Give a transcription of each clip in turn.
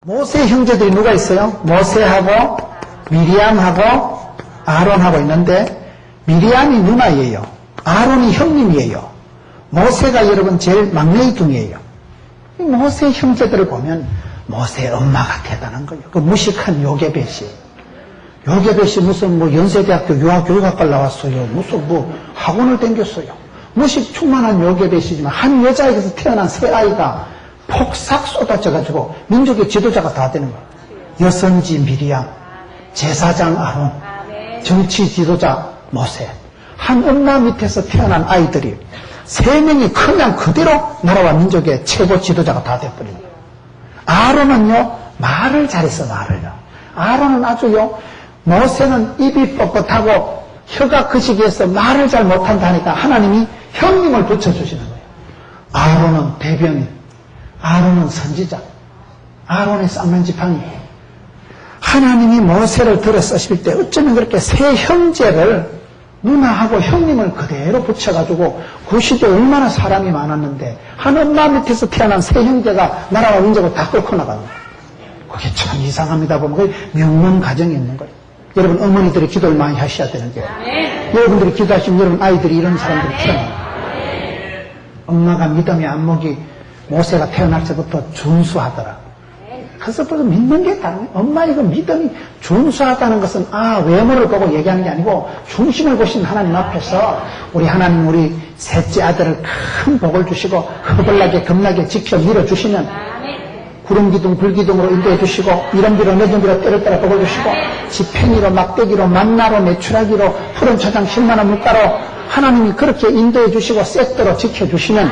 모세 형제들이 누가 있어요? 모세하고 미리암하고 아론하고 있는데 미리암이 누나예요. 아론이 형님이에요. 모세가 여러분 제일 막내이둥이에요. 모세 형제들을 보면 모세 엄마가 대단한 거예요. 그 무식한 요게벳이. 요게벳이 무슨 연세대학교 유아교육학과를 나왔어요. 무슨 학원을 다녔어요. 무식 충만한 요게벳이지만 한 여자에게서 태어난 세 아이가 폭삭 쏟아져가지고 민족의 지도자가 다 되는 거예요. 여선지 미리암, 제사장 아론, 정치 지도자 모세. 한 엄마 밑에서 태어난 아이들이 세 명이 그냥 그대로 나라와 민족의 최고 지도자가 다 돼버린 거예요. 아론은요, 말을 잘했어, 말을요. 아론은 아주요, 모세는 입이 뻣뻣하고 혀가 그 시기에서 말을 잘 못한다니까 하나님이 형님을 붙여주시는 거예요. 아론은 대변인, 아론은 선지자, 아론의 쌍난 지팡이. 하나님이 모세를 들어 쓰실 때 어쩌면 그렇게 세 형제를 누나하고 형님을 그대로 붙여가지고 그 시대에 얼마나 사람이 많았는데 한 엄마 밑에서 태어난 세 형제가 나라와 민족을 다 끌고 나가는 거예요. 그게 참 이상합니다. 보면 그게 명문 가정이 있는 거예요. 여러분 어머니들이 기도를 많이 하셔야 되는 게 여러분들이 기도하시면 여러분 아이들이 이런 사람들이 태어나요. 엄마가 믿음의 안목이 모세가 태어날 때부터 준수하더라. 그래서 또 믿는 게 다르네. 엄마 이거 믿음이 준수하다는 것은 외모를 보고 얘기하는 게 아니고 중심을 보신 하나님 앞에서 우리 하나님 우리 셋째 아들을 큰 복을 주시고 허벌나게 겁나게 지켜 밀어주시면 구름기둥 불기둥으로 인도해 주시고 미련비로 내전비로 때를 따라 복을 주시고 지팽이로 막대기로 만나로 메추라기로 푸른 초장 10만원 물가로 하나님이 그렇게 인도해 주시고 세트로 지켜주시면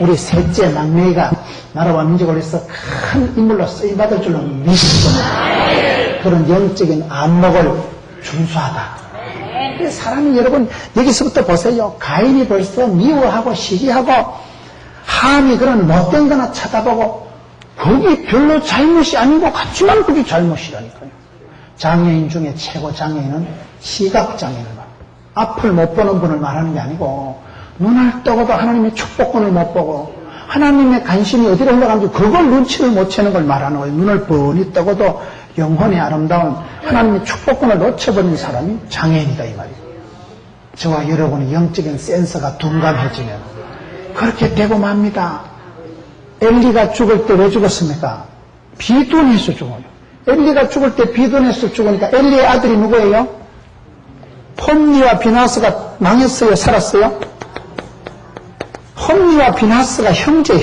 우리 셋째 막내가 나라와 민족을 위해서 큰 인물로 쓰임받을 줄로 믿습니다. 그런 영적인 안목을 준수하다. 사람이 여러분 여기서부터 보세요. 가인이 벌써 미워하고 시기하고 함이 그런 못된 거나 쳐다보고 그게 별로 잘못이 아니고 같지만 그게 잘못이라니까요. 장애인 중에 최고 장애인은 시각장애인을 말합니다. 앞을 못 보는 분을 말하는 게 아니고 눈을 떠고도 하나님의 축복권을 못 보고 하나님의 관심이 어디로 흘러가는지 그걸 눈치를 못 채는 걸 말하는 거예요. 눈을 뻔히 떠고도 영혼의 아름다운 하나님의 축복권을 놓쳐버린 사람이 장애인이다 이 말이에요. 저와 여러분의 영적인 센서가 둔감해지면 그렇게 되고 맙니다. 엘리가 죽을 때 왜 죽었습니까? 비둔해서 죽어요. 엘리가 죽을 때 비둔해서 죽으니까 엘리의 아들이 누구예요? 홈리와 비나스가 망했어요? 살았어요? 홈리와 비나스가 형제.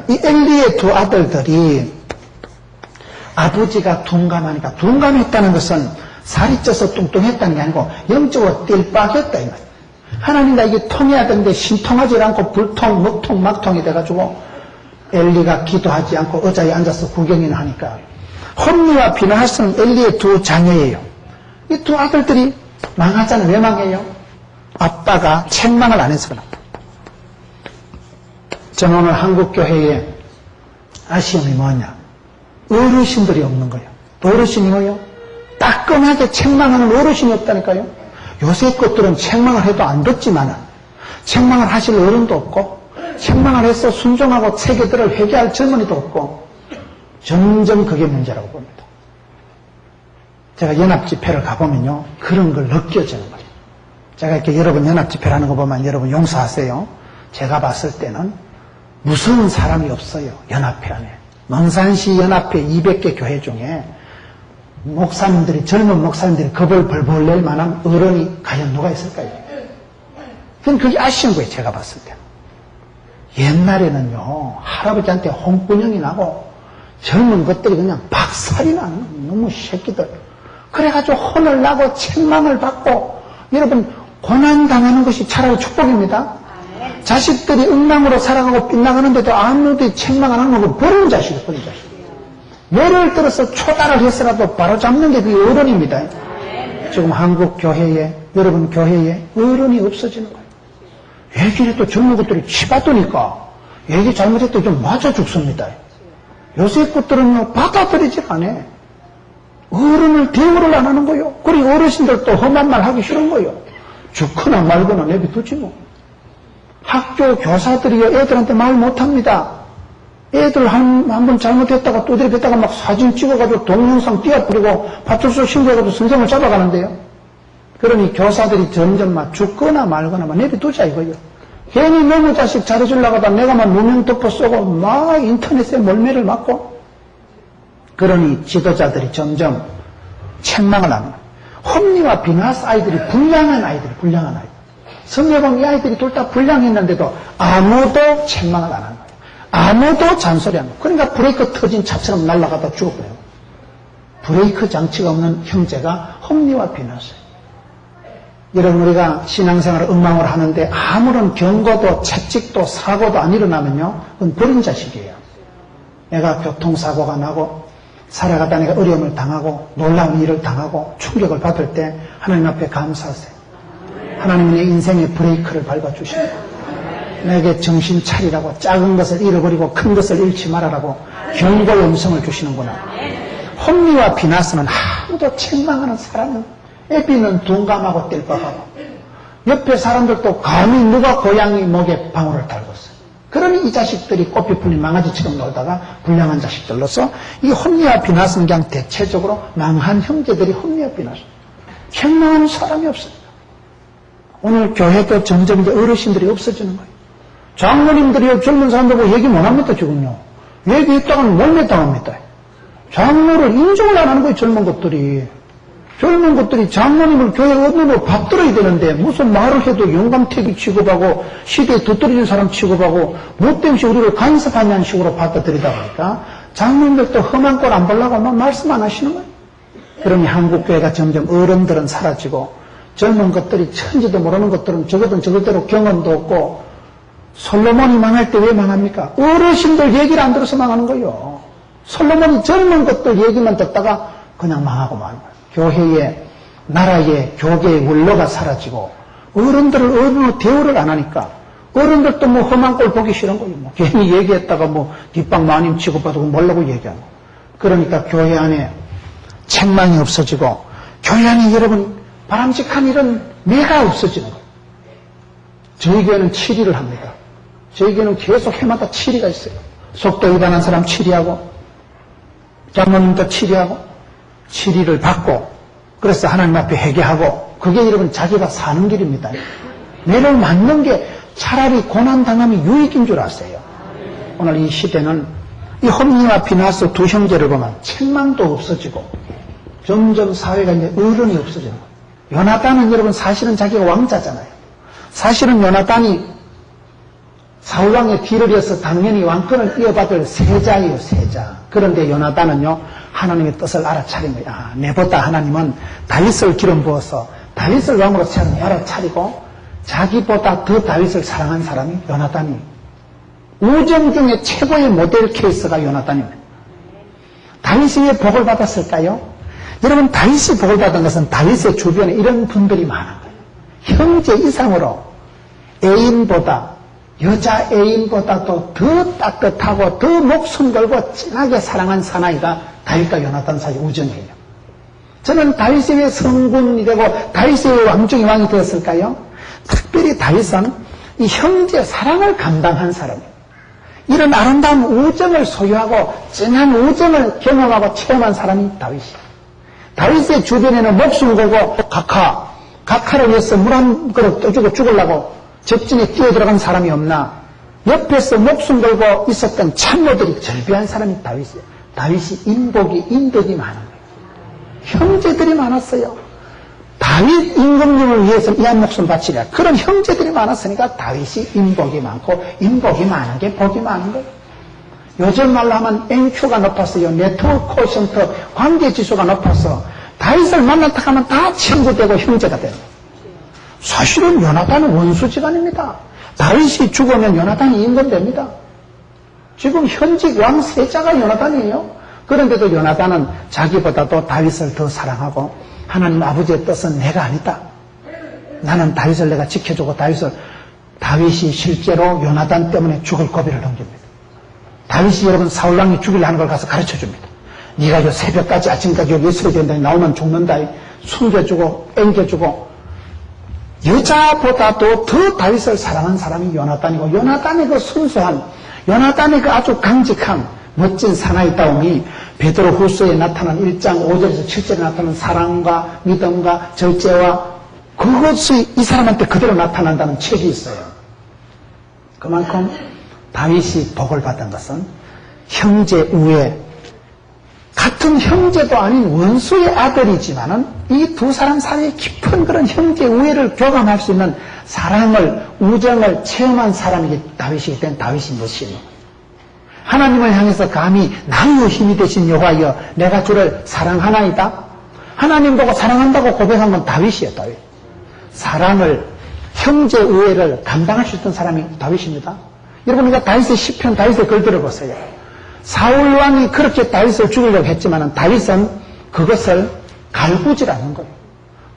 이 엘리의 두 아들들이 아버지가 둔감하니까 둔감했다는 것은 살이 쪄서 뚱뚱했다는 게 아니고 영적으로 띨빡했다 이 말이에요. 하나님과 이게 통해야 되는데 신통하지 않고 불통, 먹통, 막통이 돼가지고 엘리가 기도하지 않고 의자에 앉아서 구경이나 하니까 홈리와 비나스는 엘리의 두 자녀예요. 이 두 아들들이 망하잖아요. 왜 망해요? 아빠가 책망을 안 해서 그럽니다. 저는 오늘 한국교회에 아쉬움이 뭐냐? 어르신들이 없는 거예요. 어르신이 뭐예요? 따끔하게 책망하는 어르신이 없다니까요. 요새 것들은 책망을 해도 안 듣지만은 책망을 하실 어른도 없고 책망을 해서 순종하고 체계들을 회개할 젊은이도 없고 점점 그게 문제라고 봅니다. 제가 연합집회를 가보면요. 그런 걸 느껴지는 거예요. 제가 이렇게 여러분 연합집회를 하는 거 보면 여러분 용서하세요. 제가 봤을 때는 무서운 사람이 없어요. 연합회 안에. 멍산시 연합회 200개 교회 중에 목사님들이 젊은 목사님들이 겁을 벌벌 낼 만한 어른이 과연 누가 있을까요? 그건 그게 아쉬운 거예요. 제가 봤을 때. 옛날에는요. 할아버지한테 홍군형이 나고 젊은 것들이 그냥 박살이 나는 너무 새끼들. 그래가지고 혼을 나고 책망을 받고 여러분 고난당하는 것이 차라리 축복입니다. 자식들이 엉망으로 살아가고 빗나가는데도 아무도 책망 안 하는 건 버린 자식이에요. 버린 자식. 예를 들어서 초달을 해서라도 바로 잡는 게 그게 어른입니다. 지금 한국 교회에 여러분 교회에 어른이 없어지는 거예요. 얘기를 또 젊은 것들이 치받으니까 얘기 잘못했더니 좀 맞아 죽습니다. 요새 것들은요 받아들이질 않아. 어른을 대우를 안 하는 거예요. 그리고 어르신들도 험한 말 하기 싫은 거예요. 죽거나 말거나 내비두지 뭐. 학교 교사들이요 애들한테 말 못합니다. 애들 한 번 잘못했다가 두드렸다가 막 사진 찍어가지고 동영상 띄워뿌리고 파출소 신고해가지고 선생을 잡아가는데요. 그러니 교사들이 점점 막 죽거나 말거나 막 내비두자 이거요. 괜히 너무 자식 잘해주려고 하다 내가 막 누명 덮어 쓰고 막 인터넷에 몰매를 맞고 그러니 지도자들이 점점 책망을 하는 거예요. 홈리와 비나스 아이들이 불량한 아이들. 성경은 이 아이들이 둘 다 불량했는데도 아무도 책망을 안 하는 거예요. 아무도 잔소리 안 하고. 그러니까 브레이크 터진 차처럼 날아가다 죽어버려요. 브레이크 장치가 없는 형제가 홈리와 비나스예요. 여러분 우리가 신앙생활을 엉망으로 하는데 아무런 경고도 채찍도 사고도 안 일어나면요. 그건 버린 자식이에요. 내가 교통사고가 나고 살아가다 내가 어려움을 당하고 놀라운 일을 당하고 충격을 받을 때 하나님 앞에 감사하세요. 하나님은 내 인생의 브레이크를 밟아주시고 내게 정신 차리라고 작은 것을 잃어버리고 큰 것을 잃지 말아라고 경고의 음성을 주시는구나. 홈리와 비나스는 아무도 책망하는 사람은 애비는 둔감하고 띨뻑하고 옆에 사람들도 감히 누가 고양이 목에 방울을 달궜어요. 그러니 이 자식들이 꽃피 풀린 망아지처럼 놀다가 불량한 자식들로서 이 홈리와 비나스는 그냥 대체적으로 망한 형제들이 홈리와 비나스. 책망하는 사람이 없습니다. 오늘 교회도 점점 이제 어르신들이 없어지는 거예요. 장로님들이 젊은 사람들 보고 얘기 못 합니다, 지금요. 얘기했다가는 몰매당합니다. 장로를 인정을 안 하는 거예요, 젊은 것들이. 젊은 것들이 장로님을 교회 어디로 받들어야 되는데 무슨 말을 해도 영감태기 취급하고 시대에 뒤떨어진 사람 취급하고 못됨시 우리를 간섭하냐는 식으로 받아들이다 보니까 장로님들도 험한 꼴 안 보려고 막 말씀 안 하시는 거예요. 그러니 한국교회가 점점 어른들은 사라지고 젊은 것들이 천지도 모르는 것들은 적어도 저것대로 경험도 없고 솔로몬이 망할 때 왜 망합니까? 어르신들 얘기를 안 들어서 망하는 거예요. 솔로몬이 젊은 것들 얘기만 듣다가 그냥 망하고 마는 거예요. 교회의, 나라의, 교계의 원로가 사라지고 어른들을 어른으로 대우를 안 하니까 어른들도 뭐 험한 꼴 보기 싫은 거예요. 뭐 괜히 얘기했다가 뭐 뒷방 마님 취급받고 뭐라고 얘기하는 거예요. 그러니까 교회 안에 책망이 없어지고 교회 안에 여러분 바람직한 이런 매가 없어지는 거예요. 저희 교회는 7위를 합니다. 저희 교회는 계속 해마다 7위가 있어요. 속도 위반한 사람 7위하고 장로님도 7위하고 7위를 받고 그래서 하나님 앞에 회개하고 그게 여러분 자기가 사는 길입니다. 매를 맞는 게 차라리 고난당함이 유익인 줄 아세요. 오늘 이 시대는 이 홈리와 비나스 두 형제를 보면 책망도 없어지고 점점 사회가 이제 어른이 없어지는 거예요. 요나단은 여러분 사실은 자기가 왕자잖아요. 사실은 요나단이 사울왕의 뒤를 이어서 당연히 왕권을 이어받을 세자예요, 세자. 그런데 요나단은요, 하나님의 뜻을 알아차린 거예요. 아, 내보다 하나님은 다윗을 기름 부어서 다윗을 왕으로 알아차리고 자기보다 더 다윗을 사랑한 사람이 요나단이. 우정 중에 최고의 모델 케이스가 요나단입니다. 다윗이 왜 복을 받았을까요? 여러분, 다윗이 복을 받은 것은 다윗의 주변에 이런 분들이 많은 거예요. 형제 이상으로 애인보다 여자 애인보다도 더 따뜻하고 더 목숨 걸고 진하게 사랑한 사나이가 다윗과 요나단 사이 우정이에요. 저는 다윗이 왜 성군이 되고 다윗이 왜 왕중의 왕이 되었을까요? 특별히 다윗은 이 형제 사랑을 감당한 사람이에요. 이런 아름다운 우정을 소유하고 진한 우정을 경험하고 체험한 사람이 다윗이에요. 다윗의 주변에는 목숨 걸고 각하를 위해서 물 한 그릇 떠주고 죽으려고 적진에 뛰어들어간 사람이 없나? 옆에서 목숨 걸고 있었던 참모들이 절비한 사람이 다윗이에요. 다윗이 인덕이 많은 거예요. 형제들이 많았어요. 다윗 임금님을 위해서 이 한 목숨 바치랴. 그런 형제들이 많았으니까 다윗이 인복이 많고 인복이 많은 게 복이 많은 거예요. 요즘 말로 하면 NQ가 높았어요. 네트워크 쿼션트 관계지수가 높아서 다윗을 만났다 하면 다 친구되고 형제가 돼요. 사실은 요나단은 원수지간입니다. 다윗이 죽으면 요나단이 임금됩니다. 지금 현직 왕 세자가 요나단이에요. 그런데도 요나단은 자기보다도 다윗을 더 사랑하고 하나님 아버지의 뜻은 내가 아니다. 나는 다윗을 내가 지켜주고 다윗이 실제로 요나단 때문에 죽을 고비를 넘깁니다. 다윗이 여러분 사울왕이 죽이려 하는 걸 가서 가르쳐줍니다. 네가 요 새벽까지 아침까지 여기 있어야 된다. 나오면 죽는다. 숨겨주고 앵겨주고 여자보다도 더 다윗을 사랑한 사람이 요나단이고 요나단의 그 순수한 요나단의 그 아주 강직한 멋진 사나이다움이 베드로후서에 나타난 1장 5절에서 7절에 나타난 사랑과 믿음과 절제와 그것이 이 사람한테 그대로 나타난다는 책이 있어요. 그만큼 다윗이 복을 받은 것은 형제 우애, 같은 형제도 아닌 원수의 아들이지만은 이 두 사람 사이에 깊은 그런 형제 우애를 교감할 수 있는 사랑을, 우정을 체험한 사람이 다윗이기 때문에 다윗이 멋이에요. 하나님을 향해서 감히 나의 힘이 되신 여호와여 내가 주를 사랑하나이다. 하나님 보고 사랑한다고 고백한 건 다윗이에요. 다윗. 사랑을, 형제 우애를 감당할 수 있던 사람이 다윗입니다. 여러분, 우리가 다윗의 시편, 다윗의 글 들어보세요. 사울 왕이 그렇게 다윗을 죽이려고 했지만 다윗은 그것을 갈구지라는 거예요.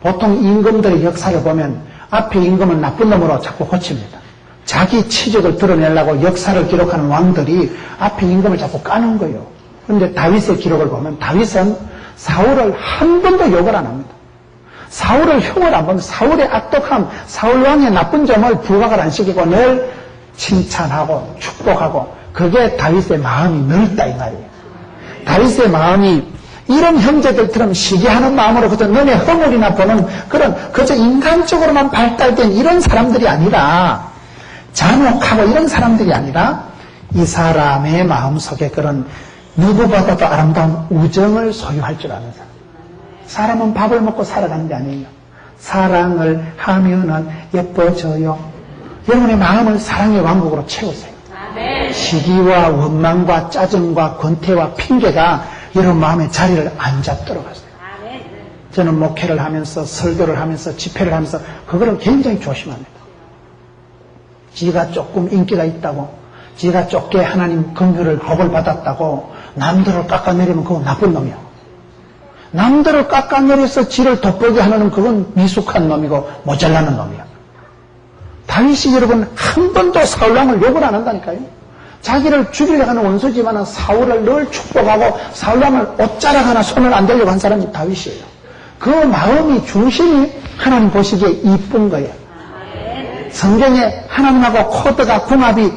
보통 임금들의 역사를 보면 앞에 임금은 나쁜 놈으로 자꾸 고칩니다. 자기 치적을 드러내려고 역사를 기록하는 왕들이 앞에 임금을 자꾸 까는 거예요. 그런데 다윗의 기록을 보면 다윗은 사울을 한 번도 욕을 안 합니다. 사울을 흉을 안 보면 사울의 악독함, 사울 왕의 나쁜 점을 부각을 안 시키고 늘 칭찬하고 축복하고 그게 다윗의 마음이 넓다 이 말이에요. 다윗의 마음이 이런 형제들처럼 시기하는 마음으로 그저 너네 허물이나 보는 그런 그저 인간적으로만 발달된 이런 사람들이 아니라 잔혹하고 이런 사람들이 아니라 이 사람의 마음속에 그런 누구보다도 아름다운 우정을 소유할 줄 아는 사람. 사람은 밥을 먹고 살아가는 게 아니에요. 사랑을 하면은 예뻐져요. 여러분의 마음을 사랑의 왕국으로 채우세요. 시기와 원망과 짜증과 권태와 핑계가 여러분 마음에 자리를 안 잡도록 하세요. 저는 목회를 하면서 설교를 하면서 집회를 하면서 그거를 굉장히 조심합니다. 지가 조금 인기가 있다고 지가 좁게 하나님 긍휼을 복을 받았다고 남들을 깎아내리면 그건 나쁜 놈이야. 남들을 깎아내려서 지를 돋보게 하는 그건 미숙한 놈이고 모자라는 놈이야. 다윗이 여러분 한 번도 사울왕을 욕을 안 한다니까요. 자기를 죽이려고 하는 원수지만 사울을 늘 축복하고 사울왕을 옷자락 하나 손을 안 대려고 한 사람이 다윗이에요. 그 마음이 중심이 하나님 보시기에 이쁜 거예요. 성경에 하나님하고 코드가 궁합이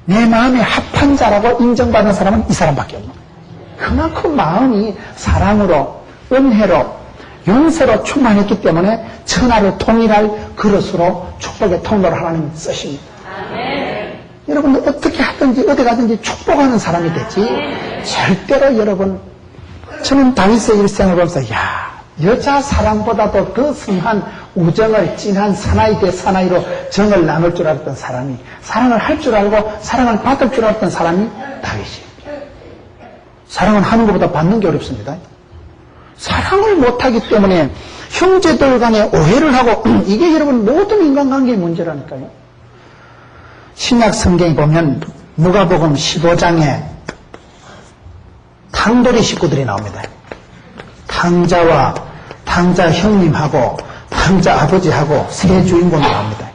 내 마음에 합한 자라고 인정받는 사람은 이 사람밖에 없는 거예요. 그만큼 마음이 사랑으로 은혜로 용서로 충만했기 때문에 천하를 통일할 그릇으로 축복의 통로를 하나님 쓰십니다. 여러분 어떻게 하든지 어디 가든지 축복하는 사람이 되지 절대로 여러분 저는 다윗의 일생을 보면서 여자 사랑보다도 더 선한 우정을 진한 사나이 대 사나이로 정을 나눌 줄 알았던 사람이 사랑을 할 줄 알고 사랑을 받을 줄 알았던 사람이 다윗이에요. 사랑은 하는 것보다 받는 게 어렵습니다. 사랑을 못하기 때문에 형제들 간에 오해를 하고 이게 여러분 모든 인간관계의 문제라니까요. 신약 성경에 보면 누가복음 15장에 탕돌이 식구들이 나옵니다. 탕자와 탕자 형님하고 탕자 아버지하고 세 주인공이 나옵니다.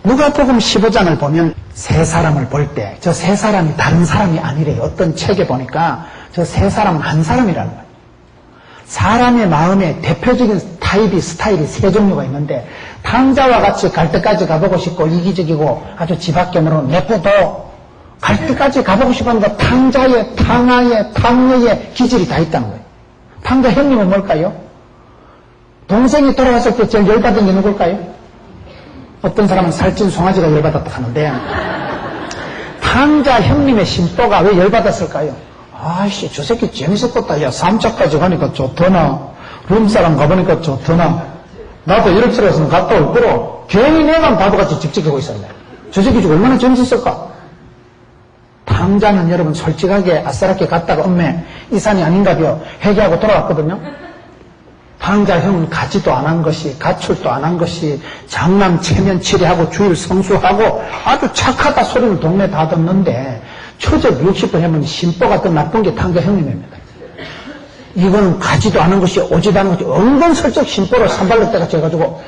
누가복음 15장을 보면 세 사람을 볼 때 저 세 사람이 다른 사람이 아니래요. 어떤 책에 보니까 저 세 사람은 한 사람이라는 거예요. 사람의 마음에 대표적인 스타일이 세 종류가 있는데 탕자와 같이 갈 때까지 가보고 싶고 이기적이고 아주 지밖에으로 내쁘도 갈 때까지 가보고 싶어하는 거 탕자의, 탕아의, 탕녀의 기질이 다 있다는 거예요. 탕자 형님은 뭘까요? 동생이 돌아왔을 때 제일 열받은 게 누굴까요? 어떤 사람은 살찐 송아지가 열받았다 하는데 탕자 형님의 심보가 왜 열받았을까요? 아이씨 저 새끼 재밌었겠다. 야 3차까지 가니까 좋더나 룸사람 가보니까 좋더나 나도 이럴 줄 알았으면 갔다 올 거로 괜히 내가 바보같이 집직하고 있었네. 저 새끼 지금 얼마나 재밌었을까? 탕자는 여러분 솔직하게 아싸랗게 갔다가 엄매 이 산이 아닌가벼 회개하고 돌아왔거든요. 탕자 형은 가지도 안 한 것이 가출도 안 한 것이 장남 체면 치레하고 주일 성수하고 아주 착하다 소리는 동네 다 듣는데 처적 60번 하면 심보가 더 나쁜 게 탕자 형님입니다. 이거는 가지도 않은 것이 오지도 않은 것이 은근슬쩍 심보를 산발로 때같이 해가지고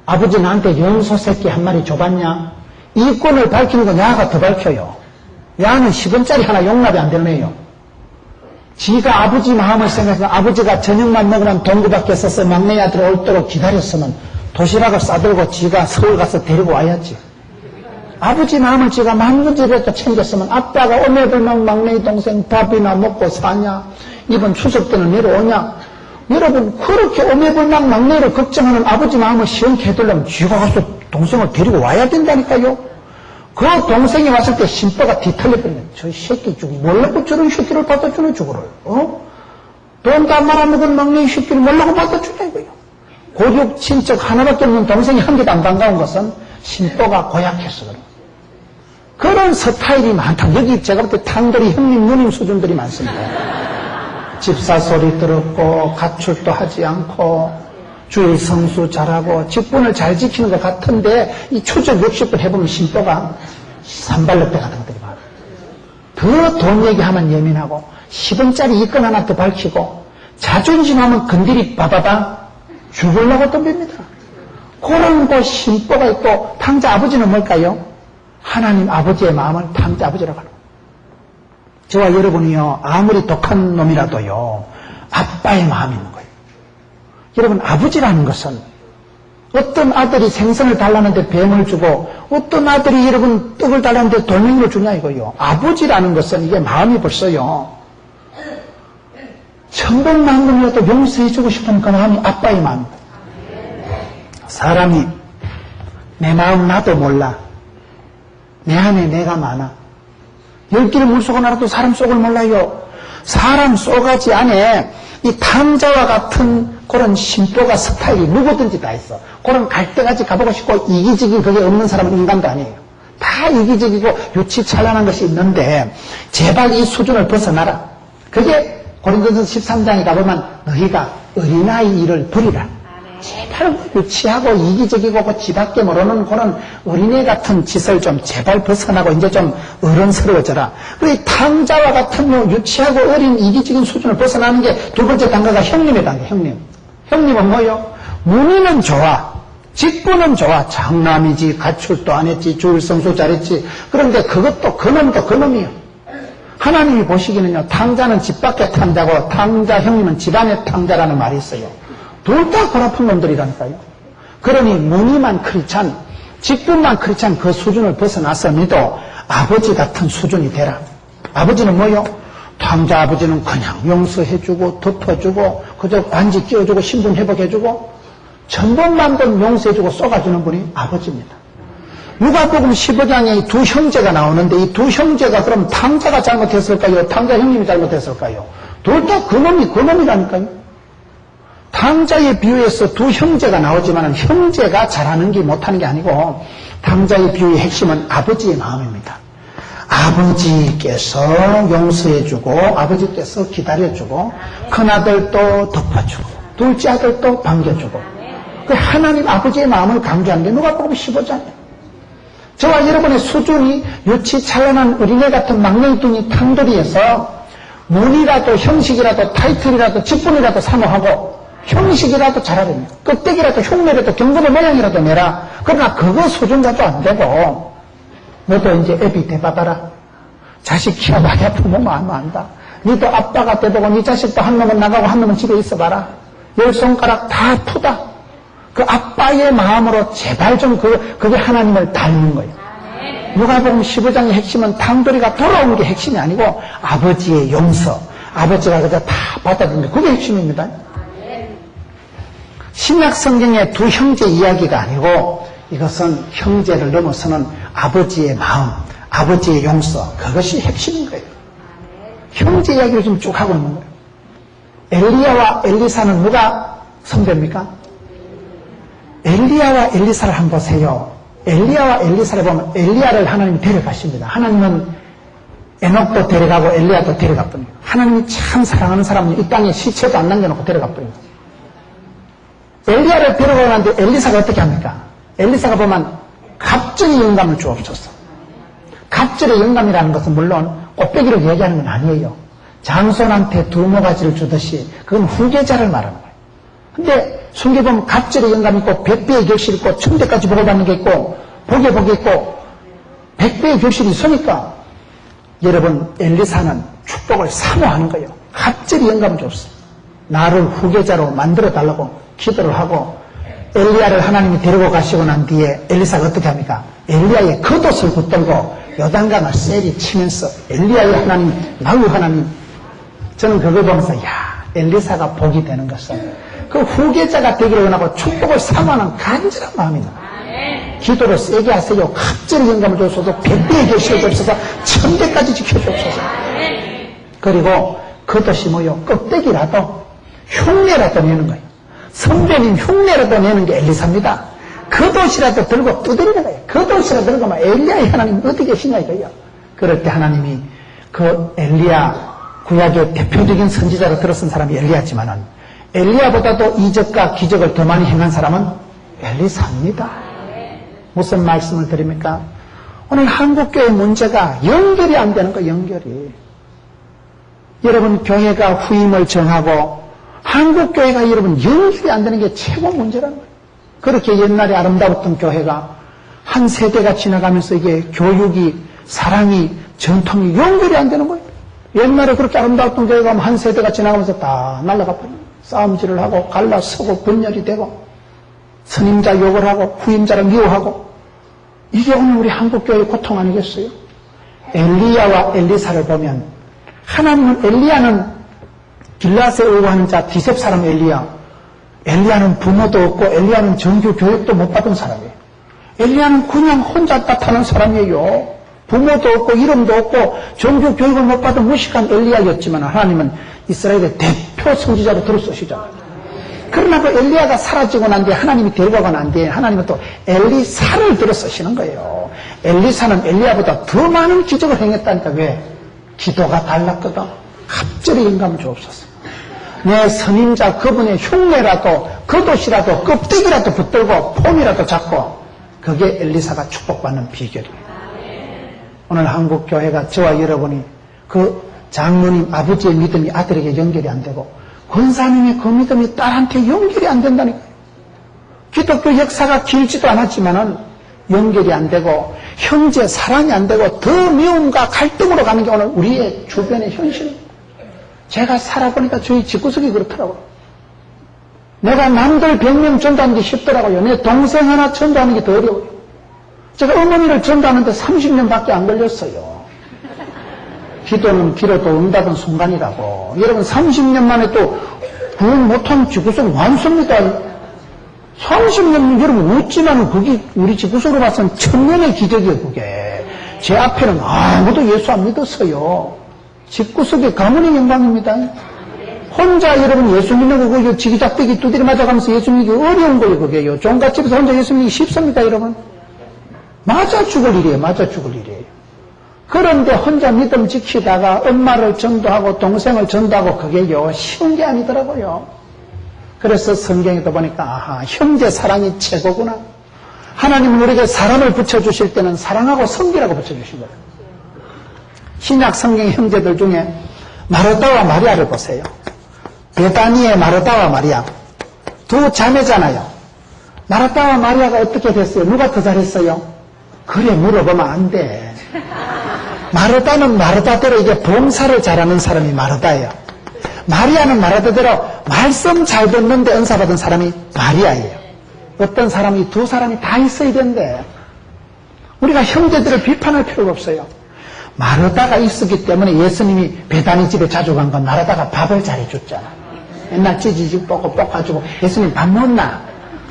아버지 나한테 염소 새끼 한 마리 줘봤냐? 이 꾼을 밝히는 건 야가 더 밝혀요. 야는 10원짜리 하나 용납이 안 되네요. 지가 아버지 마음을 생각해서 아버지가 저녁만 먹으면 동구 밖에 서서 막내 아들 올 도록 기다렸으면 도시락을 싸들고 지가 서울 가서 데리고 와야지. 아버지 마음을 지가 만두지라도 챙겼으면 아빠가 오매불망 막내 동생 밥이나 먹고 사냐? 이번 추석 때는 내려오냐? 여러분, 그렇게 오매불망 막내를 걱정하는 아버지 마음을 시원케 해두려면 쥐가 가서 동생을 데리고 와야 된다니까요. 그 동생이 왔을 때 신부가 뒤틀려버리면 저 새끼 죽 몰라고 저런 새끼를 받아주는 죽으를 돈도 안 말아먹은 막내 새끼를 몰라고 받아주냐 이거요. 고육 친척 하나밖에 없는 동생이 한 개도 안 반가운 것은 신부가 고약해서 그런 스타일이 많다. 여기 제가 볼 때 탕들이 형님 누님 수준들이 많습니다. 집사 소리 들었고 가출도 하지 않고 주일 성수 잘하고 직분을 잘 지키는 것 같은데 이 추적 60분 해보면 신부가 산발력배 같은 것들이 많아요. 더 돈 얘기하면 예민하고 10원짜리 이건 하나 더 밝히고 자존심하면 건드리 바바바 죽으려고 덤빕니다. 그런 거 신부가 있고 탕자 아버지는 뭘까요? 하나님 아버지의 마음을 탕자 아버지라고 하는 거예요. 저와 여러분이요 아무리 독한 놈이라도요 아빠의 마음이 있는 거예요. 여러분 아버지라는 것은 어떤 아들이 생선을 달라는데 뱀을 주고 어떤 아들이 여러분 떡을 달라는데 돌멩이를 주냐 이거요. 아버지라는 것은 이게 마음이 벌써요. 천번만금이라도 용서해주고 싶은 그 마음이 아빠의 마음입니다. 사람이 내 마음 나도 몰라. 내 안에 내가 많아. 10개를 물속을 알아도 사람 속을 몰라요. 사람 속아지 안에 이 탕자와 같은 그런 신보가 스타일이 누구든지 다 있어. 그런 갈대같이 가보고 싶고 이기적인 그게 없는 사람은 인간도 아니에요. 다 이기적이고 유치찬란한 것이 있는데 제발 이 수준을 벗어나라. 그게 고린도전서 13장에 가보면 너희가 어린아이 일을 버리라. 제발 유치하고 이기적이고 그 지밖에 모르는 그런 어린애 같은 짓을 좀 제발 벗어나고 이제 좀 어른스러워져라. 그리고 탕자와 같은 유치하고 어린 이기적인 수준을 벗어나는 게 두 번째 단계가 형님의 단계. 형님은 뭐요? 문의는 좋아. 직분은 좋아. 장남이지. 가출도 안 했지. 주일성수 잘했지. 그런데 그것도 그놈도 그놈이요. 하나님이 보시기는요. 탕자는 집 밖의 탕자고 탕자 형님은 집안의 탕자라는 말이 있어요. 둘 다 골아픈 놈들이라니까요. 그러니 문의만 크리찬, 직분만 크리찬 그 수준을 벗어나서 니도 아버지 같은 수준이 되라. 아버지는 뭐요? 탕자 아버지는 그냥 용서해주고 덮어주고 그저 반지 끼워주고 신분 회복해주고 천번만번 용서해주고 쏘아주는 분이 아버지입니다. 누가복음 15장에 두 형제가 나오는데 이 두 형제가 그럼 탕자가 잘못했을까요? 탕자 형님이 잘못했을까요? 둘 다 그놈이라니까요. 탕자의 비유에서 두 형제가 나오지만 형제가 잘하는 게 못하는 게 아니고 탕자의 비유의 핵심은 아버지의 마음입니다. 아버지께서 용서해주고 아버지께서 기다려주고 큰아들도 덮어주고 둘째 아들도 반겨주고 그 하나님 아버지의 마음을 강조하는 게 누가복음 15장이에요. 저와 여러분의 수준이 유치찬란한 어린애 같은 막내둥이 탕돌이에서 문이라도 형식이라도 타이틀이라도 직분이라도 사모하고 형식이라도 잘하려면 껍데기라도 흉내라도 경건의 모양이라도 내라. 그러나 그거 수준 가도 안 되고 너도 이제 애비 대받아라. 자식 키워봐야 부모 마음 안다. 너도 아빠가 돼보고 네 자식도 한 놈은 나가고 한 놈은 집에 있어봐라. 10손가락 다 아프다. 그 아빠의 마음으로 제발 좀 그게 하나님을 닮는 거예요. 누가복음 15장의 핵심은 탕돌이가 돌아온 게 핵심이 아니고 아버지의 용서. 아버지가 그저 다 받아들이는 그게 핵심입니다. 신약 성경의 두 형제 이야기가 아니고 이것은 형제를 넘어서는 아버지의 마음, 아버지의 용서, 그것이 핵심인 거예요. 형제 이야기를 좀 쭉 하고 있는 거예요. 엘리야와 엘리사는 누가 선배입니까? 엘리야와 엘리사를 한번 보세요. 엘리야와 엘리사를 보면 엘리야를 하나님이 데려가십니다. 하나님은 에녹도 데려가고 엘리야도 데려가버립니다. 하나님이 참 사랑하는 사람은 이 땅에 시체도 안 남겨놓고 데려가버립니다. 엘리야를 데려가는데 엘리사가 어떻게 합니까? 엘리사가 보면 갑절의 영감을 주옵소서. 갑절의 영감이라는 것은 물론 꽃배기를 얘기하는 건 아니에요. 장손한테 두모가지를 주듯이 그건 후계자를 말하는 거예요. 근데 성경에 보면 갑절의 영감이 있고 100배의 결실이 있고 1000배까지 복을 받는 게 있고 복에 있고 100배의 결실이 있으니까 여러분 엘리사는 축복을 사모하는 거예요. 갑절의 영감을 줬어. 나를 후계자로 만들어 달라고 기도를 하고 엘리야를 하나님이 데리고 가시고 난 뒤에 엘리사가 어떻게 합니까? 엘리야의 겉옷을 붙들고 요단강을 세리 치면서 엘리야의 하나님, 나의 하나님. 저는 그걸 보면서 엘리사가 복이 되는 것은 그 후계자가 되기를 원하고 축복을 사모하는 간절한 마음이다. 기도를 세게 하세요. 갑절의 영감을 주옵소서. 100배의 결실을 주옵소서. 1000배까지 지켜주옵소서. 그리고 겉옷이 뭐요? 껍데기라도 흉내라도 내는 거예요. 선배님 흉내라도 내는 게 엘리사입니다. 겉옷이라도 들고 두드리는 거예요. 겉옷이라도 들고 막 엘리야의 하나님 어디 계시냐 이거예요. 그럴 때 하나님이 그 엘리야 구약의 대표적인 선지자로 들어선 사람이 엘리야지만은 엘리야보다도 이적과 기적을 더 많이 행한 사람은 엘리사입니다. 무슨 말씀을 드립니까? 오늘 한국교회 문제가 연결이 안 되는 거예요. 연결이. 여러분 교회가 후임을 정하고 한국교회가 여러분 연결이 안 되는 게 최고 문제라는 거예요. 그렇게 옛날에 아름다웠던 교회가 한 세대가 지나가면서 이게 교육이 사랑이 전통이 연결이 안 되는 거예요. 옛날에 그렇게 아름다웠던 교회가 한 세대가 지나가면서 다 날아가 버려요. 싸움질을 하고 갈라서고 분열이 되고 선임자 욕을 하고 후임자를 미워하고 이게 오늘 우리 한국교회의 고통 아니겠어요? 엘리야와 엘리사를 보면 하나님은 엘리야는 길라스에 오고 하는 자 디셉 사람 엘리야는 부모도 없고 엘리야는 정규 교육도 못 받은 사람이에요. 엘리야는 그냥 혼자 따타는 사람이에요. 부모도 없고 이름도 없고 정규 교육을 못 받은 무식한 엘리야였지만 하나님은 이스라엘의 대표 선지자로 들어서시잖아요. 그러나 그 엘리야가 사라지고 난 뒤에 하나님이 데려가고 난 뒤에 하나님은 또 엘리사를 들어서시는 거예요. 엘리사는 엘리야보다 더 많은 기적을 행했다니까. 왜? 기도가 달랐거든. 갑절의 영감을 주옵소서. 내 선임자 그분의 흉내라도 겉옷이라도 껍데기라도 붙들고 폼이라도 잡고 그게 엘리사가 축복받는 비결이에요. 오늘 한국교회가 저와 여러분이 그 장로님 아버지의 믿음이 아들에게 연결이 안 되고 권사님의 그 믿음이 딸한테 연결이 안 된다니까요. 기독교 역사가 길지도 않았지만은 연결이 안 되고 형제 사랑이 안 되고 더 미움과 갈등으로 가는 게 오늘 우리의 주변의 현실입니다. 제가 살아보니까 저희 집구석이 그렇더라고요. 내가 남들 100명 전도하는 게 쉽더라고요. 내 동생 하나 전도하는 게 더 어려워요. 제가 어머니를 전도하는데 30년밖에 안 걸렸어요. 기도는 길어도 응답은 순간이라고. 여러분 30년 만에 또 구원 못한 집구석 많습니다. 30년 여러분 웃지만 그게 우리 집구석으로 봐서는 천년의 기적이에요. 그게. 제 앞에는 아무도 예수 안 믿었어요. 집구석의 가문의 영광입니다. 혼자 여러분 예수 믿는 거 그게 지기작대기 두드려 맞아가면서 예수 믿기 어려운 거예요. 그게요. 종갓집에서 혼자 예수 믿기 쉽습니다. 여러분. 맞아 죽을 일이에요. 맞아 죽을 일이에요. 그런데 혼자 믿음 지키다가 엄마를 전도하고 동생을 전도하고 그게요 쉬운 게 아니더라고요. 그래서 성경에도 보니까 아하 형제 사랑이 최고구나. 하나님은 우리에게 사람을 붙여주실 때는 사랑하고 성기라고 붙여주신 거예요. 신약 성경 형제들 중에 마르다와 마리아를 보세요. 베다니의 마르다와 마리아 두 자매잖아요. 마르다와 마리아가 어떻게 됐어요? 누가 더 잘했어요? 그래 물어보면 안 돼. 마르다는 마르다대로 이게 봉사를 잘하는 사람이 마르다예요. 마리아는 마르다대로 말씀 잘 듣는데 은사받은 사람이 마리아예요. 어떤 사람이 두 사람이 다 있어야 되는데 우리가 형제들을 비판할 필요가 없어요. 마르다가 있었기 때문에 예수님이 베다니 집에 자주 간 건 마르다가 밥을 잘해줬잖아. 맨날 찌지직 볶아주고 예수님 밥 먹나?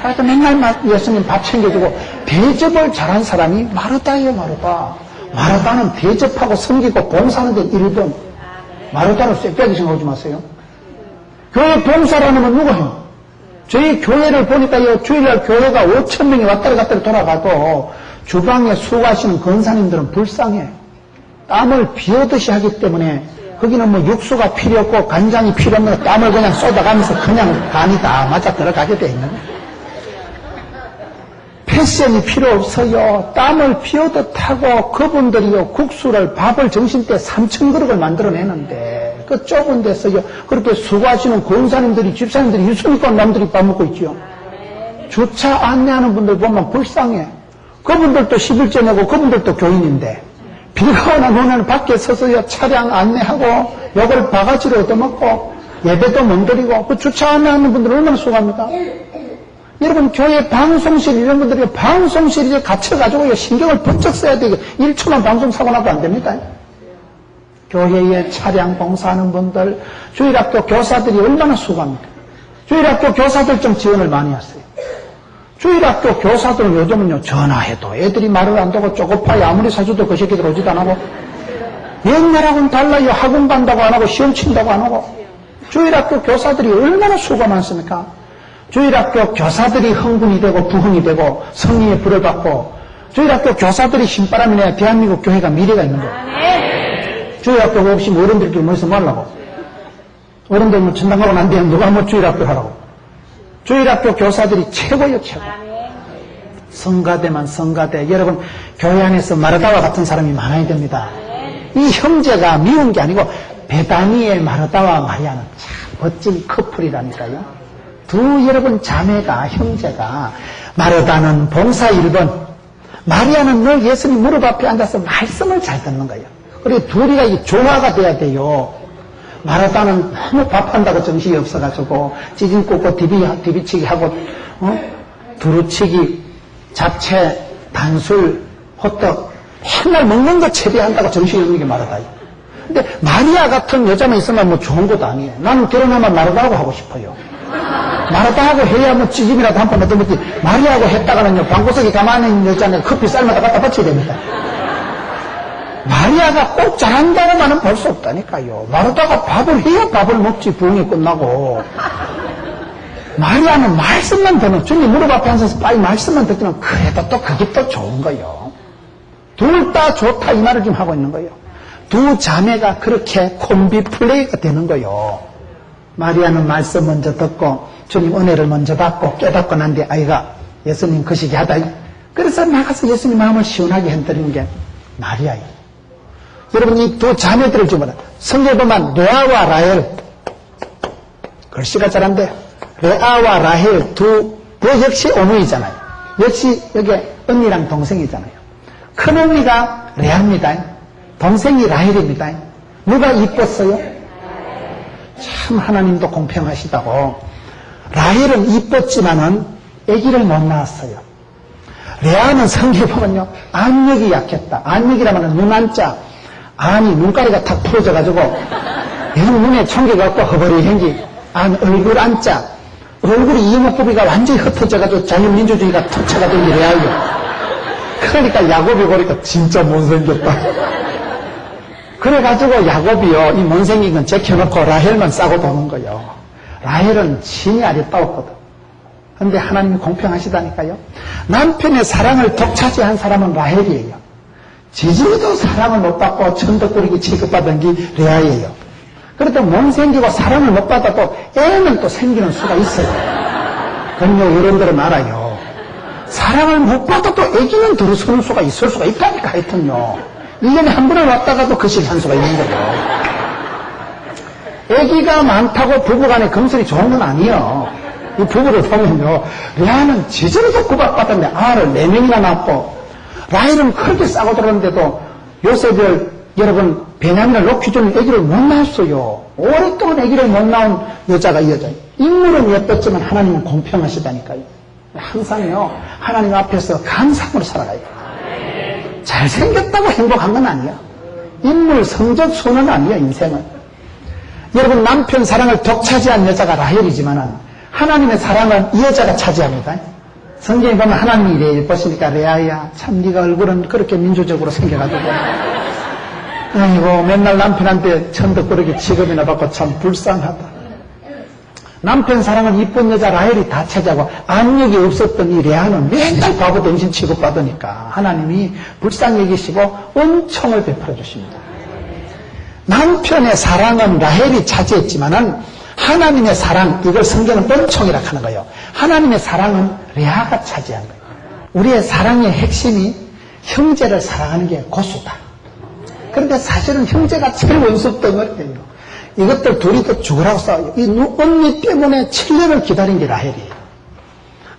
그래서 맨날 예수님 밥 챙겨주고 대접을 잘한 사람이 마르다예요. 마르다는 대접하고 섬기고 봉사하는 데 1번. 마르다를 쇠빼기 생각하지 마세요. 교회 봉사라는 건 누가 해요? 저희 교회를 보니까요, 주일날 교회가 5,000명이 왔다리 갔다리 돌아가도 주방에 수고하시는 권사님들은 불쌍해. 땀을 비오듯이 하기 때문에 거기는 뭐 육수가 필요 없고 간장이 필요 없는 땀을 그냥 쏟아가면서 그냥 간이 다 맞아 들어가게 돼 있는 거예요. 패션이 필요 없어요. 땀을 피우듯 하고 그분들이요 국수를 밥을 점심 때 3,000그릇을 만들어내는데 그 좁은 데서요 그렇게 수고하시는 권사님들이 집사님들이 유수니까 남들이 밥 먹고 있죠. 주차 안내하는 분들 보면 불쌍해. 그분들도 11조 내고 그분들도 교인인데 비가 오나 눈에는 밖에 서서요 차량 안내하고 요걸 바가지로 얻어먹고 예배도 못 드리고 그 주차 안내하는 분들은 얼마나 수고합니까? 여러분, 교회 방송실 이런 분들이 방송실 이제 갇혀가지고 신경을 번쩍 써야 되고 1초만 방송 사고 나도 안 됩니다. 교회에 차량 봉사하는 분들, 주일학교 교사들이 얼마나 수고합니까? 주일학교 교사들 좀 지원을 많이 하세요. 주일학교 교사들은 요즘은요, 전화해도 애들이 말을 안 듣고 쪼고파야 아무리 사줘도 그 새끼들 오지도 안 하고, 옛날하고는 달라요. 학원 간다고 안 하고, 시험 친다고 안 하고. 주일학교 교사들이 얼마나 수고가 많습니까? 주일학교 교사들이 흥분이 되고, 부흥이 되고, 성령의 불을 받고, 주일학교 교사들이 힘바람이 내야 대한민국 교회가 미래가 있는 거예요. 주일학교 없이 어른들끼리 모여서 뭐 하려고? 어른들 뭐 전당 가고 난 뒤에 누가 뭐 주일학교 하라고? 주일학교 교사들이 최고예요, 최고. 성가대만 성가대. 여러분, 교회 안에서 마르다와 같은 사람이 많아야 됩니다. 이 형제가 미운 게 아니고 베다니의 마르다와 마리아는 참 멋진 커플이라니까요. 두 여러분 자매가, 형제가, 마르다는 봉사 1번, 마리아는 늘 예수님 무릎 앞에 앉아서 말씀을 잘 듣는 거예요. 그리고 둘이가 이 조화가 돼야 돼요. 마르다는 너무 밥한다고 정신이 없어가지고 찌진 꽂고 디비치기 하고 두루치기, 잡채, 단술, 호떡 맨날 먹는 거 채비한다고 정신이 없는 게 마르다예요. 근데 마리아 같은 여자만 있으면 뭐 좋은 것도 아니에요. 나는 결혼하면 마르다하고 하고 싶어요. 마르다하고 해야 뭐 찌짐이라도 한 번 얻어먹지. 마리아하고 했다가는요, 방구석에 가만히 있는 여자는 커피 쌀마다 갖다 바쳐야 됩니다. 마리아가 꼭 잘한다고만은 볼 수 없다니까요. 마르다가 밥을 해야 밥을 먹지, 부흥이 끝나고. 마리아는 말씀만 듣는, 주님 무릎 앞에 앉아서 빨리 말씀만 듣기는 그래도 또 그게 또 좋은 거예요. 둘 다 좋다 이 말을 지금 하고 있는 거예요. 두 자매가 그렇게 콤비 플레이가 되는 거예요. 마리아는 말씀 먼저 듣고 주님 은혜를 먼저 받고 깨닫고 난 뒤에 아이가 예수님 거시기 하다. 그래서 나가서 예수님 마음을 시원하게 흔들리는 게 마리아예요. 여러분, 이 두 자매들을 좀 보라. 성경에 보면 레아와 라헬, 글씨가 잘 안 돼요. 레아와 라헬 두 역시 어머니잖아요. 역시 여기 언니랑 동생이잖아요. 큰 언니가 레아입니다. 동생이 라헬입니다. 누가 이뻤어요? 참 하나님도 공평하시다고. 라헬은 이뻤지만은 아기를 못 낳았어요. 레아는 성경에 보면요, 안력이 약했다. 안력이라면 눈안자, 안이 눈가리가 탁 풀어져가지고 눈에 총기가 없고 허벌이 생기, 얼굴 안자, 얼굴이 이목구비가 완전히 흩어져가지고 자유민주주의가 턱차가 된 게 레아예요. 그러니까 야곱이 보니까 진짜 못생겼다. 그래가지고 야곱이요, 이 못생긴 건 제껴놓고 라헬만 싸고 도는 거예요. 라헬은 진이 아리따웠거든. 근데 하나님이 공평하시다니까요. 남편의 사랑을 독차지한 사람은 라헬이에요. 지지도 사랑을 못 받고 천덕꾸러기 취급받은 게 레아예요. 그래도 못생기고 사랑을 못 받아도 애는 또 생기는 수가 있어요. 그럼요, 어른들은 알아요. 사랑을 못 받아도 애기는 들어서는 수가 있을 수가 있다니까. 하여튼요, 1년에 한 번을 왔다가도 거실한 수가 있는 거예요. 애기가 많다고 부부간에 금슬이 좋은 건 아니에요. 이 부부를 보면요, 레아는 지저분도 구박받았는데 알을 4명이나 낳고, 라헬은 그렇게 싸고 들었는데도 요셉을, 여러분, 베냐민을 놓기 전에 아기를 못 낳았어요. 오랫동안 아기를 못 낳은 여자가 이 여자예요. 인물은 예뻤지만 하나님은 공평하시다니까요. 항상요, 하나님 앞에서 감상으로 살아가요. 잘생겼다고 행복한 건 아니야. 인물, 성적, 수는 아니야, 인생은. 여러분, 남편 사랑을 독차지한 여자가 라헬이지만은 하나님의 사랑은 이 여자가 차지합니다. 성경에 보면 하나님이 이래 예쁘시니까 레아야, 참 네가 얼굴은 그렇게 민주적으로 생겨가지고 아이고 맨날 남편한테 천덕꾸러기 취급이나 받고 참 불쌍하다. 남편 사랑은 이쁜 여자 라헬이 다 차지하고 안력이 없었던 이 레아는 맨날 바보 정신 취급받으니까 하나님이 불쌍히 여기시고 은총을 베풀어 주십니다. 남편의 사랑은 라헬이 차지했지만은 하나님의 사랑, 이걸 성경은 은총이라고 하는 거예요. 하나님의 사랑은 레아가 차지한 거예요. 우리의 사랑의 핵심이 형제를 사랑하는 게 고수다. 그런데 사실은 형제가 제일 원수 덩어리예요. 이것들 둘이 또 죽으라고 싸워요. 이 언니 때문에 7년을 기다린 게 라헬이에요.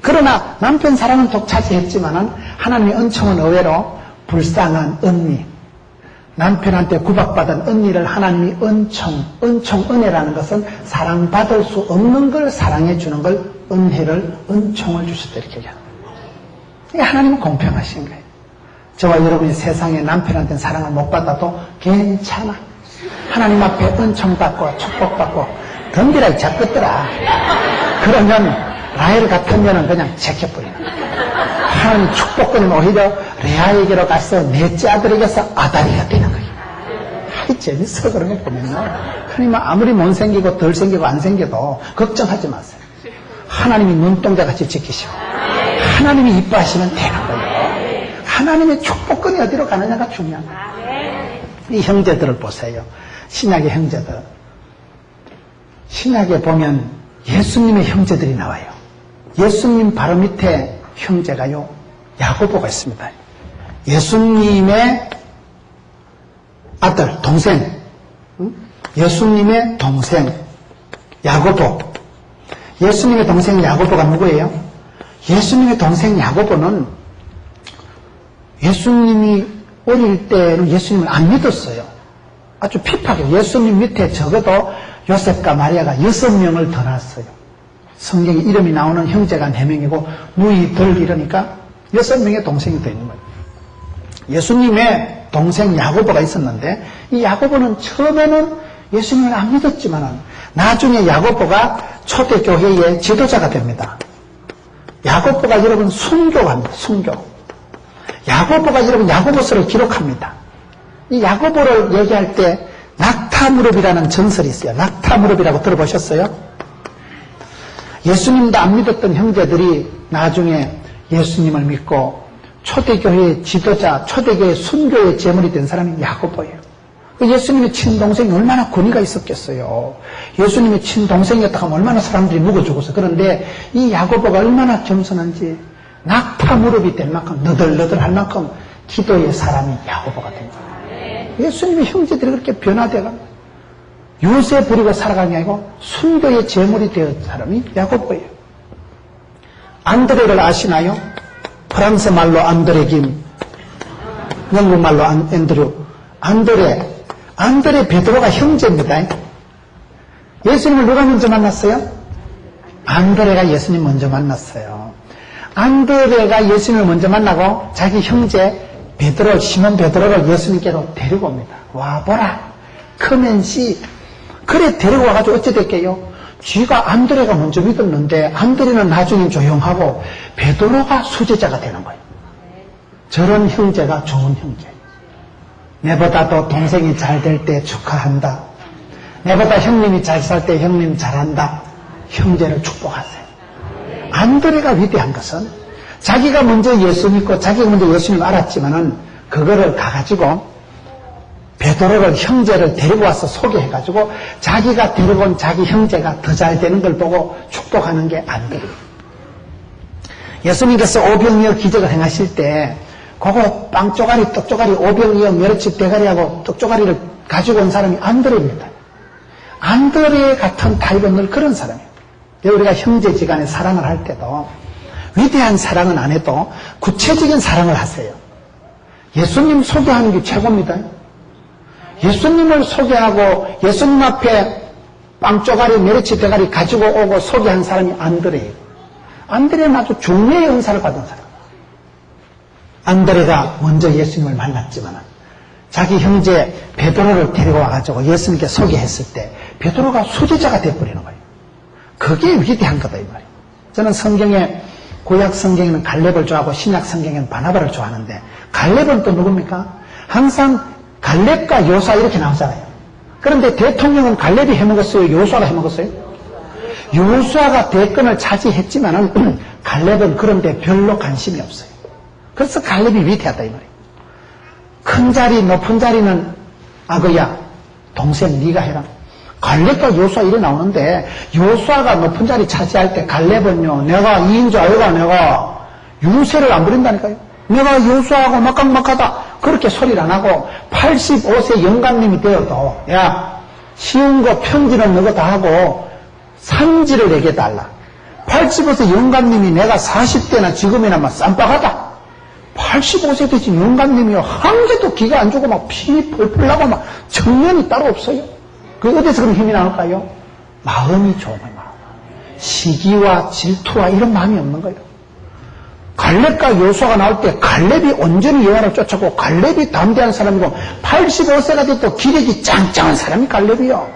그러나 남편 사랑은 독차지했지만은 하나님의 은총은 의외로 불쌍한 언니, 남편한테 구박받은 언니를 하나님이 은혜라는 것은 사랑받을 수 없는 걸 사랑해 주는 걸 은총을 주셨다 이렇게 얘기합니다. 하나님은 공평하신 거예요. 저와 여러분이 세상에 남편한테는 사랑을 못 받아도 괜찮아. 하나님 앞에 은총받고 축복받고 덤비라고 잡겠더라. 그러면 라헬 같으면 그냥 제껴버리는 거예요. 하나님 축복권은 오히려 레아에게로 가서 넷째 아들에게서 아다리가 되는 거예요. 아이 재밌어 그런 거 보면요. 하나님 아무리 못생기고 덜 생기고 안 생겨도 걱정하지 마세요. 하나님이 눈동자같이 지키시고 하나님이 이뻐하시면 되는 거예요. 하나님의 축복권이 어디로 가느냐가 중요한 거예요. 이 형제들을 보세요. 신약의 형제들. 신약에 보면 예수님의 형제들이 나와요. 예수님 바로 밑에 형제가요 야고보가 있습니다. 예수님의 아들, 동생, 예수님의 동생 야고보. 예수님의 동생 야고보가 누구예요? 예수님의 동생 야고보는 예수님이 어릴 때는 예수님을 안 믿었어요. 아주 핍하게 예수님 밑에 적어도 요셉과 마리아가 6명을 더 낳았어요. 성경에 이름이 나오는 형제가 4명이고 누이 덜 이러니까 6명의 동생이 더 있는 거예요. 예수님의 동생 야고보가 있었는데 이 야고보는 처음에는 예수님을 안 믿었지만 나중에 야고보가 초대교회의 지도자가 됩니다. 야고보가 여러분 순교합니다. 순교. 야고보가 여러분 야고보서를 기록합니다. 이 야고보를 얘기할 때 낙타무릎이라는 전설이 있어요. 낙타무릎이라고 들어보셨어요? 예수님도 안 믿었던 형제들이 나중에 예수님을 믿고 초대교회의 지도자, 초대교회 순교의 제물이 된 사람이 야고보예요. 예수님의 친동생이 얼마나 권위가 있었겠어요. 예수님의 친동생이었다고 하면 얼마나 사람들이 묵어 죽었어요. 그런데 이 야고보가 얼마나 겸손한지 낙타무릎이 될 만큼 너덜너덜할 만큼 기도의 사람이 야고보가 된 거예요. 예수님의 형제들이 그렇게 변화돼가 유세 부리고 살아가는 게 아니고 순교의 제물이 되었던 사람이 야고보예요. 안드레를 아시나요? 프랑스 말로 안드레김, 영국 말로 앤드류. 안드레 베드로가 형제입니다. 예수님을 누가 먼저 만났어요? 안드레가 예수님 먼저 만났어요. 안드레가 예수님을 먼저 만나고 자기 형제 베드로, 시몬 베드로를 예수님께로 데리고 옵니다. 와보라, 커맨시. 그래 데리고 와가지고 어찌 됐게요? 쥐가 안드레가 먼저 믿었는데 안드레는 나중에 조용하고 베드로가 수제자가 되는 거예요. 저런 형제가 좋은 형제. 내보다도 동생이 잘 될 때 축하한다. 내보다 형님이 잘 살 때 형님 잘한다. 형제를 축복하세요. 안드레가 위대한 것은 자기가 먼저 예수 믿고 자기가 먼저 예수님을 알았지만은 그거를 가가지고 베드로를 형제를 데리고 와서 소개해가지고 자기가 데리고 온 자기 형제가 더 잘 되는 걸 보고 축복하는 게 안드레예요. 예수님께서 오병이어 기적을 행하실 때 그거 빵 쪼가리, 떡 쪼가리, 오병이어 멸치 대가리하고 떡 쪼가리를 가지고 온 사람이 안드레입니다. 안드레 같은 타입은 늘 그런 사람이에요. 우리가 형제지간에 사랑을 할 때도 위대한 사랑은 안 해도 구체적인 사랑을 하세요. 예수님 소개하는 게 최고입니다. 예수님을 소개하고 예수님 앞에 빵 쪼가리, 멸치 대가리 가지고 오고 소개한 사람이 안드레예요. 안드레는 아주 중매의 은사를 받은 사람. 안드레가 먼저 예수님을 만났지만 자기 형제 베드로를 데리고 와가지고 예수님께 소개했을 때 베드로가 수제자가 되어버리는 거예요. 그게 위대한 거다 이 말이에요. 저는 성경에 구약 성경에는 갈렙을 좋아하고 신약 성경에는 바나바를 좋아하는데 갈렙은 또 누굽니까? 항상 갈렙과 요수아 이렇게 나오잖아요. 그런데 대통령은 갈렙이 해먹었어요? 요수아가 해먹었어요? 요수아가 대권을 차지했지만은 갈렙은 그런데 별로 관심이 없어요. 그래서 갈렙이 위대하다 이 말이에요. 큰 자리, 높은 자리는 아그야, 동생 네가 해라. 갈렙과 요수아 이래 나오는데 요수아가 높은 자리 차지할 때 갈렙은요, 내가 2인조 아이가 내가 유세를 안 부린다니까요. 내가 요수아하고 막강막하다 그렇게 소리를 안 하고 85세 영감님이 되어도 야 쉬운 거 편지는 너가 다 하고 산지를 내게 달라. 85세 영감님이 내가 40대나 지금이나 막 쌈박하다. 85세 되신 영감님이요. 한 개도 기가 안 주고 막 피 펄펄 나고 막 청년이 따로 없어요. 그 어디서 그런 힘이 나올까요? 마음이 좋은 거예요. 시기와 질투와 이런 마음이 없는 거예요. 갈렙과 여호수아가 나올 때 갈렙이 온전히 여호와를 쫓았고 갈렙이 담대한 사람이고 85세가 돼도 기력이 짱짱한 사람이 갈렙이요.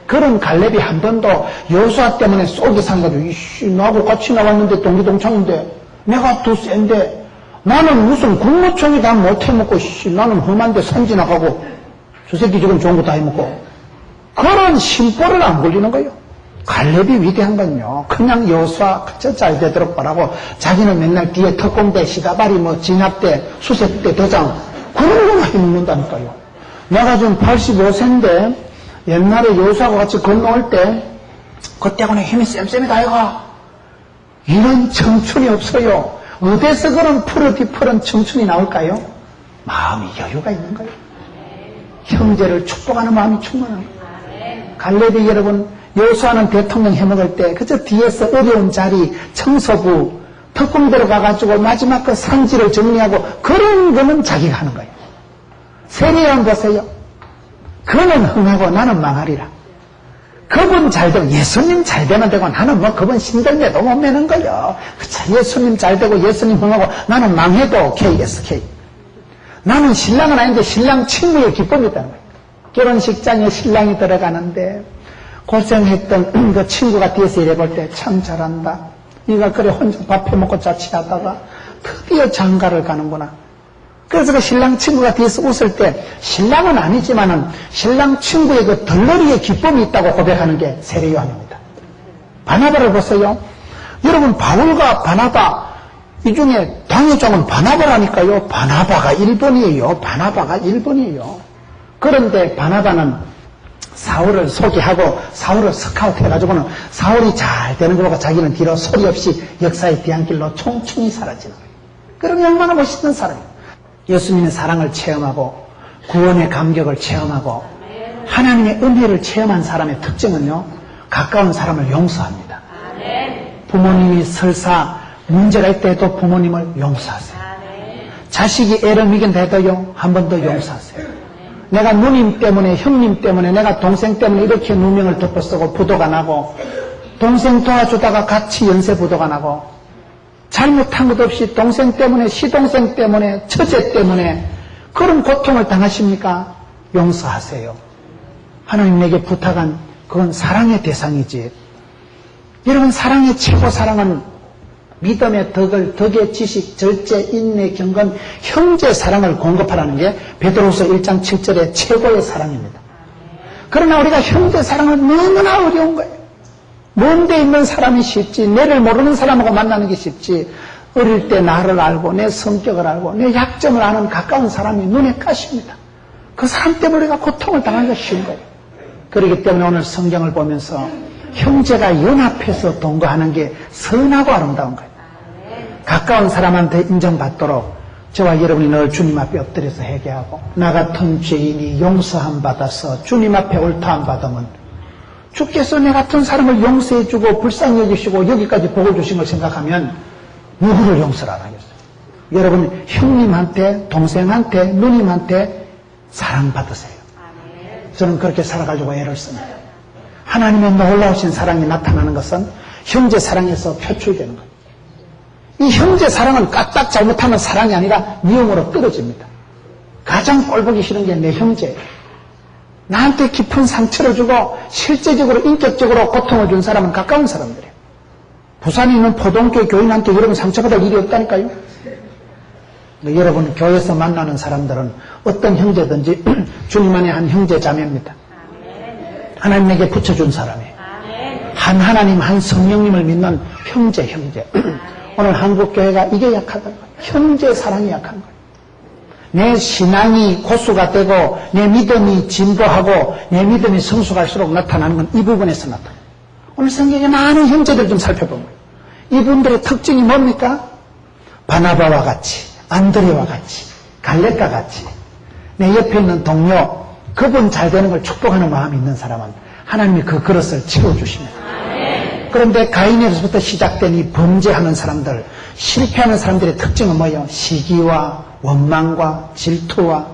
그런 갈렙이 한 번도 여호수아 때문에 쏘기 상가지고 이씨 나하고 같이 나왔는데 동기동창인데 내가 더 센데 나는 무슨 국무총리 다 못해먹고 나는 험한데 산 지나가고 저 새끼 지금 좋은 거 다 해먹고 그런 심보를 안 걸리는 거예요. 갈렙이 위대한 건요. 그냥 여호수아 그저 잘 되도록 바라고 자기는 맨날 뒤에 특공대, 시가바리, 진압대, 수색대, 대장 그런 거만 해먹는다니까요. 내가 지금 85세인데 옛날에 여호수아하고 같이 건너올 때 그때하고는 힘이 쌤쌤이다 이가 이런 청춘이 없어요. 어디서 그런 푸르디푸른 청춘이 나올까요? 마음이 여유가 있는 거예요. 형제를 축복하는 마음이 충만한 거예요. 갈렙이 여러분 여호수아는 대통령 해먹을 때 그저 뒤에서 어려운 자리 청소부 특공대로 가가지고 마지막 그 산지를 정리하고 그런 거는 자기가 하는 거예요. 세례요한 보세요. 그는 흥하고 나는 망하리라. 그분 잘 되고 예수님 잘 되면 되고 나는 뭐 그분 신들매도 못 매는 거예요. 그쵸? 예수님 잘 되고 예수님 흥하고 나는 망해도 KSK. 나는 신랑은 아닌데 신랑 친구의 기쁨이 있다는 거예요. 결혼식장에 신랑이 들어가는데 고생했던 그 친구가 뒤에서 일해볼 때 참 잘한다. 네가 그래 혼자 밥 해먹고 자취하다가 드디어 장가를 가는구나. 그래서 그 신랑 친구가 뒤에서 웃을 때 신랑은 아니지만은 신랑 친구의 그 덜러리의 기쁨이 있다고 고백하는 게 세례요한입니다. 바나바를 보세요. 여러분 바울과 바나바 이 중에 당회장은 바나바라니까요. 바나바가 1번이에요. 바나바가 1번이에요. 그런데 바나바는 사울을 소개하고 사울을 스카우트 해가지고는 사울이 잘 되는 거 보고 자기는 뒤로 소리 없이 역사의 뒤안길로 총총히 사라지는 거예요. 그럼 얼마나 멋있는 사람이에요. 예수님의 사랑을 체험하고 구원의 감격을 체험하고 하나님의 은혜를 체험한 사람의 특징은요. 가까운 사람을 용서합니다. 부모님이 설사 문제가 있다 해도 부모님을 용서하세요. 자식이 애를 미긴다 해도요. 한 번 더 용서하세요. 내가 누님 때문에 형님 때문에 내가 동생 때문에 이렇게 누명을 덮어쓰고 부도가 나고 동생 도와주다가 같이 연쇄 부도가 나고 잘못한 것 없이 동생 때문에 시동생 때문에 처제 때문에 그런 고통을 당하십니까? 용서하세요. 하나님 내게 부탁한 그건 사랑의 대상이지. 여러분 사랑의 최고 사랑은 믿음의 덕의 지식, 절제, 인내, 경건, 형제 사랑을 공급하라는 게 베드로후서 1장 7절의 최고의 사랑입니다. 그러나 우리가 형제 사랑은 너무나 어려운 거예요. 먼 데 있는 사람이 쉽지 내를 모르는 사람하고 만나는 게 쉽지 어릴 때 나를 알고 내 성격을 알고 내 약점을 아는 가까운 사람이 눈에 까십니다. 그 사람 때문에 우리가 고통을 당하기가 쉬운 거예요. 그렇기 때문에 오늘 성경을 보면서 형제가 연합해서 동거하는 게 선하고 아름다운 거예요. 가까운 사람한테 인정받도록 저와 여러분이 늘 주님 앞에 엎드려서 회개하고 나 같은 죄인이 용서함 받아서 주님 앞에 옳다함 받으면 주께서 내 같은 사람을 용서해주고 불쌍히 여기시고 여기까지 복을 주신 걸 생각하면 누구를 용서를 안 하겠어요? 여러분 형님한테 동생한테 누님한테 사랑받으세요. 저는 그렇게 살아가지고 애를 씁니다. 하나님의 놀라우신 사랑이 나타나는 것은 형제 사랑에서 표출되는 거예요. 이 형제 사랑은 까딱 잘못하면 사랑이 아니라 미움으로 떨어집니다. 가장 꼴보기 싫은 게 내 형제예요. 나한테 깊은 상처를 주고 실제적으로 인격적으로 고통을 준 사람은 가까운 사람들이에요. 부산에 있는 포동교회 교인한테 여러분 상처받을 일이 없다니까요. 여러분 교회에서 만나는 사람들은 어떤 형제든지 주님 안에 한 형제 자매입니다. 하나님에게 붙여준 사람이에요. 한 하나님 한 성령님을 믿는 형제. 오늘 한국교회가 이게 약하다는 거예요. 형제 사랑이 약한 거예요. 내 신앙이 고수가 되고 내 믿음이 진보하고 내 믿음이 성숙할수록 나타나는 건 이 부분에서 나타나요. 오늘 성경에 많은 형제들 좀 살펴본 거예요. 이분들의 특징이 뭡니까? 바나바와 같이, 안드레와 같이, 갈렙과 같이 내 옆에 있는 동료 그분 잘 되는 걸 축복하는 마음이 있는 사람은 하나님이 그 그릇을 채워주십니다. 그런데 가인에서부터 시작된 이 범죄하는 사람들, 실패하는 사람들의 특징은 뭐예요? 시기와 원망과 질투와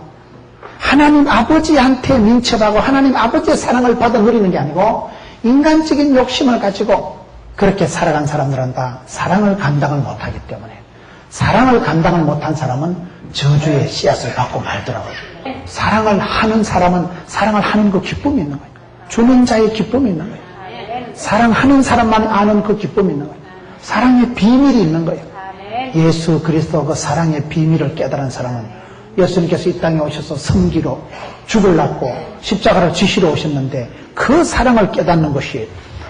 하나님 아버지한테 민첩하고 하나님 아버지의 사랑을 받아 누리는 게 아니고 인간적인 욕심을 가지고 그렇게 살아간 사람들은 다 사랑을 감당을 못하기 때문에 사랑을 감당을 못한 사람은 저주의 씨앗을 받고 말더라고요. 사랑을 하는 사람은 사랑을 하는 그 기쁨이 있는 거예요. 주는 자의 기쁨이 있는 거예요. 사랑하는 사람만 아는 그 기쁨이 있는 거예요. 사랑의 비밀이 있는 거예요. 예수 그리스도 그 사랑의 비밀을 깨달은 사람은 예수님께서 이 땅에 오셔서 섬기러 죽으려고 십자가를 지시러 오셨는데 그 사랑을 깨닫는 것이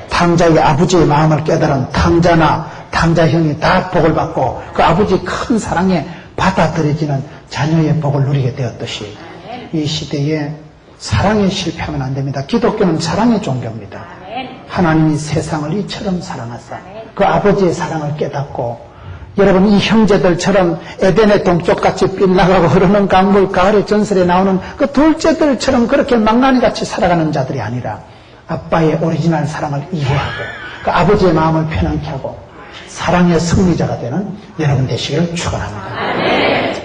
탕자의 아버지의 마음을 깨달은 탕자나 탕자 형이 다 복을 받고 그 아버지의 큰 사랑에 받아들여지는 자녀의 복을 누리게 되었듯이 이 시대에 사랑에 실패하면 안 됩니다. 기독교는 사랑의 종교입니다. 하나님이 세상을 이처럼 사랑하사 그 아버지의 사랑을 깨닫고 여러분 이 형제들처럼 에덴의 동쪽같이 빛나가고 흐르는 강물 가을의 전설에 나오는 그 둘째들처럼 그렇게 망나니같이 살아가는 자들이 아니라 아빠의 오리지널 사랑을 이해하고 그 아버지의 마음을 편안케 하고 사랑의 승리자가 되는 여러분 되시기를 축원합니다.